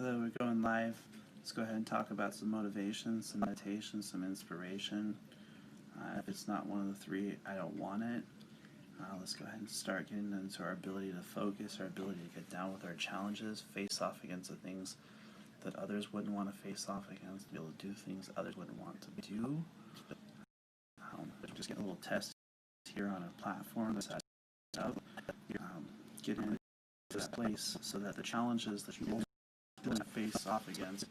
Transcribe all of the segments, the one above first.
that we're going live, let's go ahead and talk about some motivation, some meditation, some inspiration. If it's not one of the three, I don't want it. Let's go ahead and start getting into our ability to focus, our ability to get down with our challenges, face off against the things that others wouldn't want to face off against, be able to do things others wouldn't want to do. Just get a little test here on a platform that's set up. Get into this place so that the challenges that you will face off against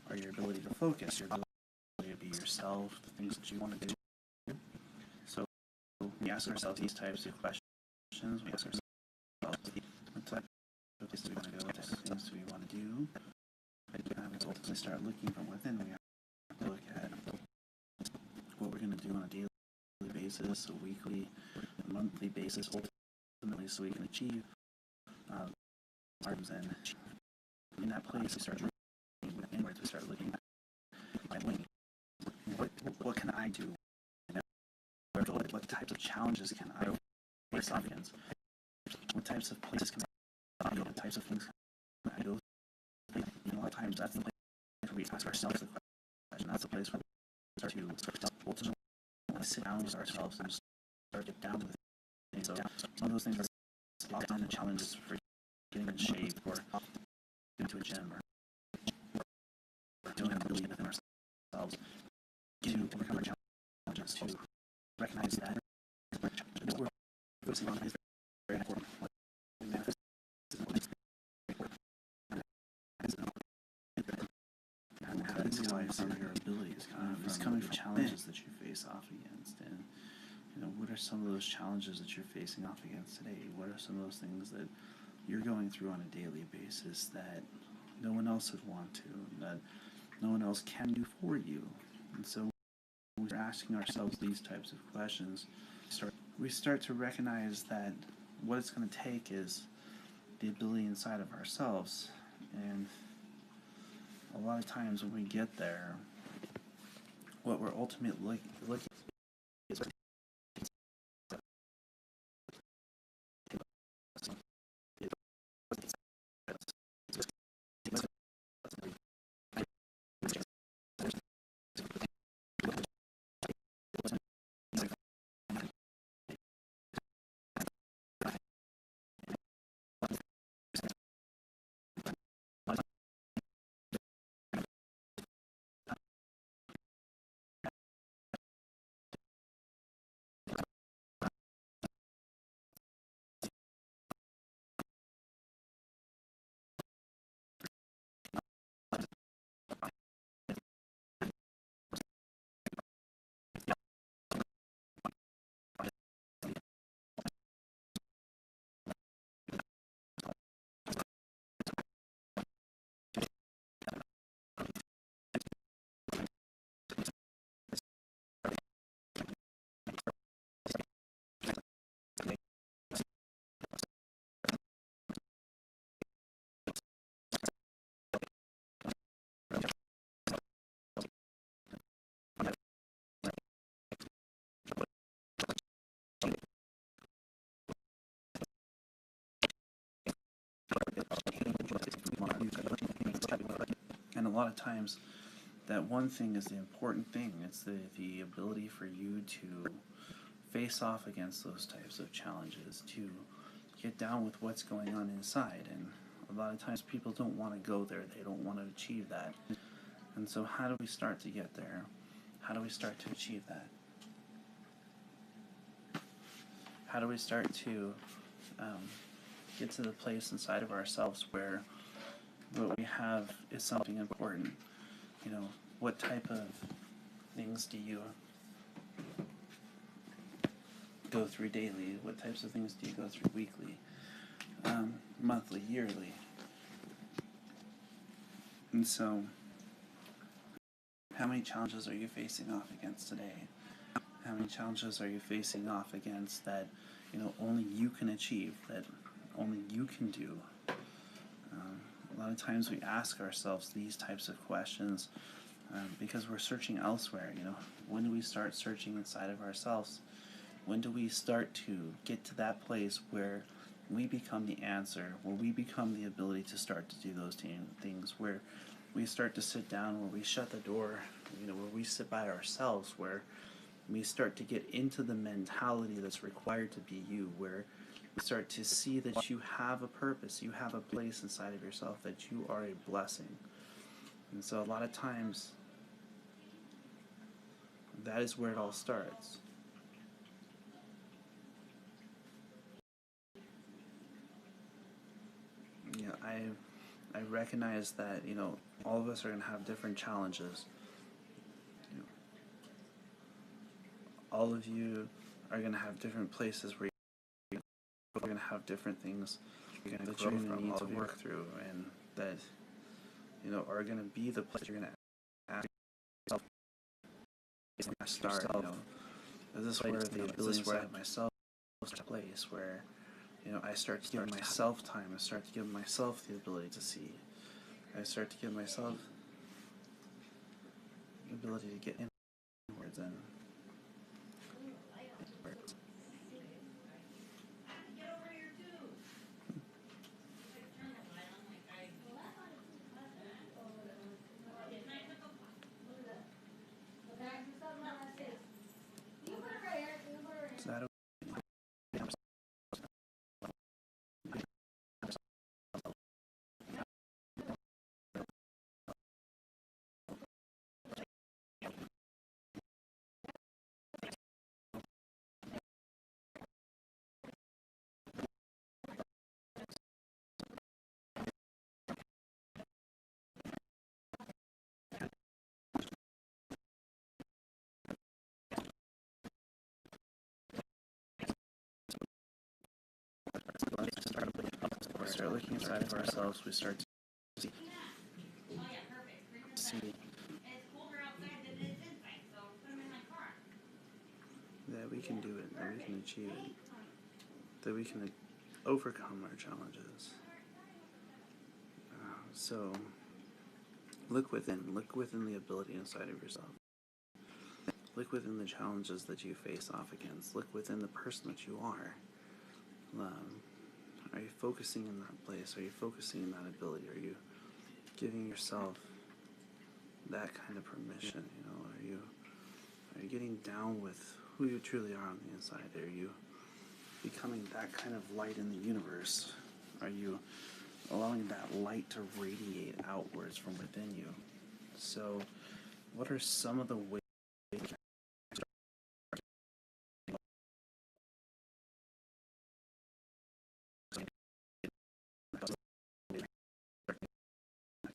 are your ability to focus, your ability to be yourself, the things that you want to do. So we ask ourselves these types of questions. We ask ourselves what type of places we want to go, what types of things do we want to do. We ultimately start looking from within. We have to look at what we're going to do on a daily basis, a weekly, a monthly basis, ultimately, so we can achieve items. And in that place, we start looking inwards. We start looking at what can I do? What types of challenges can I face off against? What types of places can I be? What types of things can I go through? A lot of times, that's the place where we ask ourselves the question. That's the place where we start to ultimately sit down with ourselves and start to get down with things. So one of those things that's often a challenge is for getting in shape or going to a gym or doing a really within ourselves to overcome our challenges, to recognize that what we're focusing on is very important. What we manifest is important. And how to realize some of your abilities coming from challenges that you face off against. And what are some of those challenges that you're facing off against today? What are some of those things that you're going through on a daily basis that no one else would want to, that no one else can do for you? And so when we're asking ourselves these types of questions, we start to recognize that what it's going to take is the ability inside of ourselves. And a lot of times when we get there, what we're ultimately looking is and a lot of times that one thing is the important thing. It's the ability for you to face off against those types of challenges, to get down with what's going on inside. And a lot of times people don't want to go there. They don't want to achieve that. And so how do we start to get there? How do we start to achieve that? How do we start to get to the place inside of ourselves where what we have is something important? What type of things do you go through daily? What types of things do you go through weekly, monthly, yearly? And so, how many challenges are you facing off against today? How many challenges are you facing off against that only you can achieve, that only you can do? A lot of times we ask ourselves these types of questions because we're searching elsewhere. When do we start searching inside of ourselves? When do we start to get to that place where we become the answer, where we become the ability to start to do those things, where we start to sit down, where we shut the door, where we sit by ourselves, where we start to get into the mentality that's required to be you, where you start to see that you have a purpose, you have a place inside of yourself, that you are a blessing. And so a lot of times, that is where it all starts. I recognize that, all of us are going to have different challenges. You know, all of you are going to have different places where you're going to have different things that you're going to need to work through, and that, are going to be the place you're going to ask yourself, start, is this where the ability inside myself is a place where, I start to give myself time, I start to give myself the ability to see, I start to give myself the ability to get inwards and is that okay? We start looking inside of ourselves, we start to see that we can do it, that we can achieve it, that we can overcome our challenges. So look within the ability inside of yourself. Look within the challenges that you face off against. Look within the person that you are. Are you focusing in that place? Are you focusing in that ability? Are you giving yourself that kind of permission? Are you getting down with who you truly are on the inside? Are you becoming that kind of light in the universe? Are you allowing that light to radiate outwards from within you? So, what are some of the ways